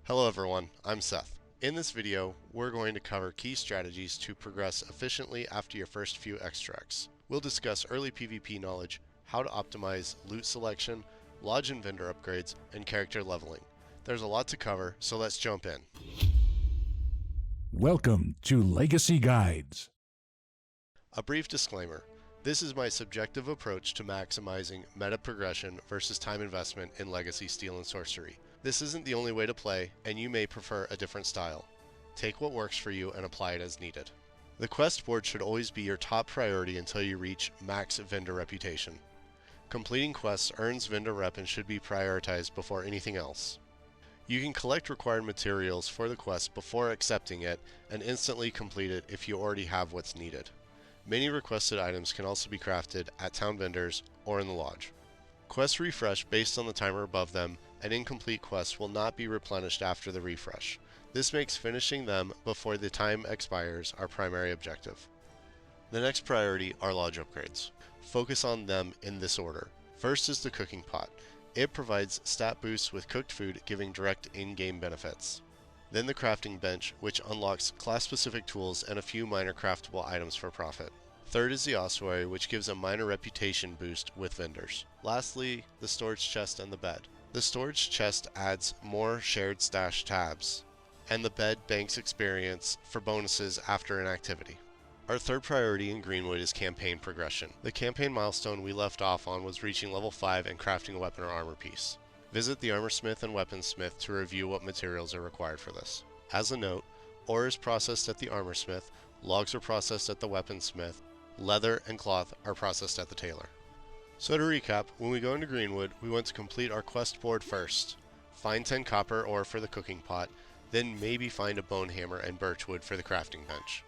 Hello everyone, I'm Seth. In this video, we're going to cover key strategies to progress efficiently after your first few extracts. We'll discuss early PvP knowledge, how to optimize loot selection, lodge and vendor upgrades, and character leveling. There's a lot to cover, so let's jump in. Welcome to Legacy Guides. A brief disclaimer. This is my subjective approach to maximizing meta progression versus time investment in Legacy, Steel, and Sorcery. This isn't the only way to play, and you may prefer a different style. Take what works for you and apply it as needed. The quest board should always be your top priority until you reach max vendor reputation. Completing quests earns vendor rep and should be prioritized before anything else. You can collect required materials for the quest before accepting it and instantly complete it if you already have what's needed. Many requested items can also be crafted at town vendors or in the lodge. Quests refresh based on the timer above them, and incomplete quests will not be replenished after the refresh. This makes finishing them before the time expires our primary objective. The next priority are lodge upgrades. Focus on them in this order. First is the cooking pot. It provides stat boosts with cooked food, giving direct in-game benefits. Then the crafting bench, which unlocks class-specific tools and a few minor craftable items for profit. Third is the ossuary, which gives a minor reputation boost with vendors. Lastly, the storage chest and the bed. The storage chest adds more shared stash tabs, and the bed banks experience for bonuses after an activity. Our third priority in Greenwood is campaign progression. The campaign milestone we left off on was reaching level 5 and crafting a weapon or armor piece. Visit the armorsmith and weaponsmith to review what materials are required for this. As a note, ore is processed at the armorsmith, logs are processed at the weaponsmith, leather and cloth are processed at the tailor. So to recap, when we go into Greenwood, we want to complete our quest board first, find 10 copper ore for the cooking pot, then maybe find a bone hammer and birchwood for the crafting bench.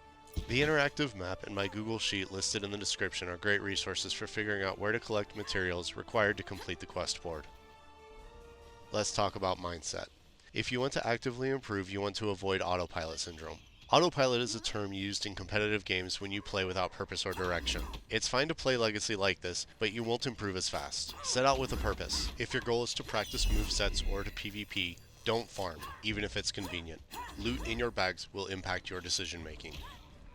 The interactive map and my Google Sheet listed in the description are great resources for figuring out where to collect materials required to complete the quest board. Let's talk about mindset. If you want to actively improve, you want to avoid autopilot syndrome. Autopilot is a term used in competitive games when you play without purpose or direction. It's fine to play Legacy like this, but you won't improve as fast. Set out with a purpose. If your goal is to practice movesets or to PvP, don't farm, even if it's convenient. Loot in your bags will impact your decision making.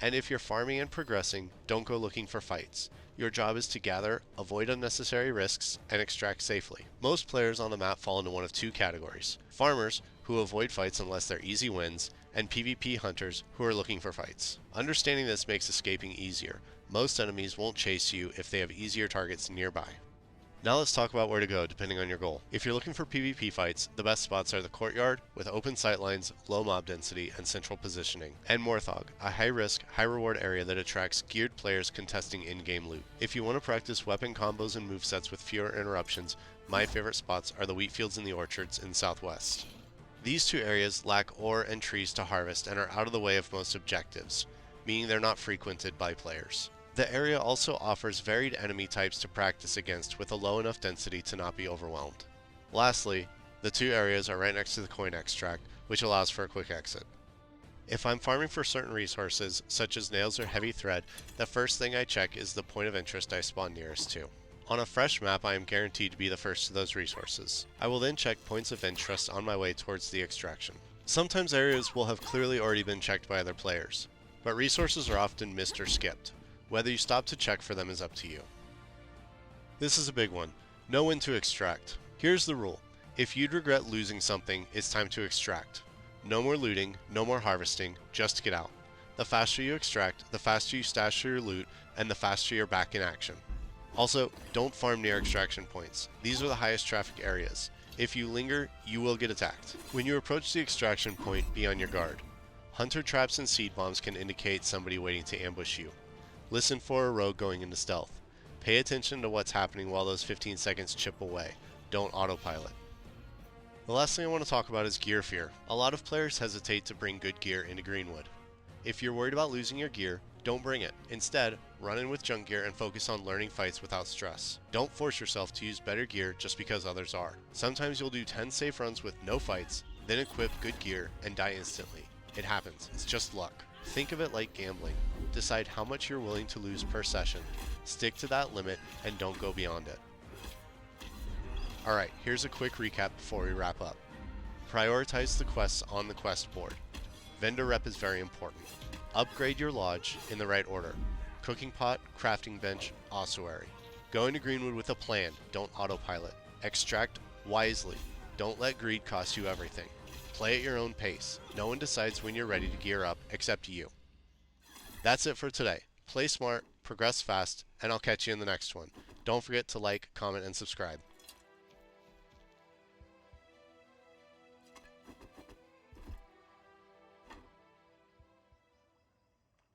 And if you're farming and progressing, don't go looking for fights. Your job is to gather, avoid unnecessary risks, and extract safely. Most players on the map fall into one of two categories. Farmers, who avoid fights unless they're easy wins, and PvP hunters, who are looking for fights. Understanding this makes escaping easier. Most enemies won't chase you if they have easier targets nearby. Now let's talk about where to go depending on your goal. If you're looking for PvP fights, the best spots are the courtyard with open sightlines, low mob density, and central positioning, and Morthog, a high-risk, high-reward area that attracts geared players contesting in-game loot. If you want to practice weapon combos and movesets with fewer interruptions, my favorite spots are the wheat fields and the orchards in the southwest. These two areas lack ore and trees to harvest and are out of the way of most objectives, meaning they're not frequented by players. The area also offers varied enemy types to practice against with a low enough density to not be overwhelmed. Lastly, the two areas are right next to the coin extract, which allows for a quick exit. If I'm farming for certain resources, such as nails or heavy thread, the first thing I check is the point of interest I spawn nearest to. On a fresh map, I am guaranteed to be the first to those resources. I will then check points of interest on my way towards the extraction. Sometimes areas will have clearly already been checked by other players, but resources are often missed or skipped. Whether you stop to check for them is up to you. This is a big one. Know when to extract. Here's the rule. If you'd regret losing something, it's time to extract. No more looting, no more harvesting, just get out. The faster you extract, the faster you stash your loot, and the faster you're back in action. Also, don't farm near extraction points. These are the highest traffic areas. If you linger, you will get attacked. When you approach the extraction point, be on your guard. Hunter traps and seed bombs can indicate somebody waiting to ambush you. Listen for a rogue going into stealth. Pay attention to what's happening while those 15 seconds chip away. Don't autopilot. The last thing I want to talk about is gear fear. A lot of players hesitate to bring good gear into Greenwood. If you're worried about losing your gear, don't bring it. Instead, run in with junk gear and focus on learning fights without stress. Don't force yourself to use better gear just because others are. Sometimes you'll do 10 safe runs with no fights, then equip good gear and die instantly. It happens. It's just luck. Think of it like gambling. Decide how much you're willing to lose per session. Stick to that limit and don't go beyond it. Alright, here's a quick recap before we wrap up. Prioritize the quests on the quest board. Vendor rep is very important. Upgrade your lodge in the right order. Cooking pot, crafting bench, ossuary. Go into Greenwood with a plan, don't autopilot. Extract wisely. Don't let greed cost you everything. Play at your own pace. No one decides when you're ready to gear up except you. That's it for today. Play smart, progress fast, and I'll catch you in the next one. Don't forget to like, comment, and subscribe.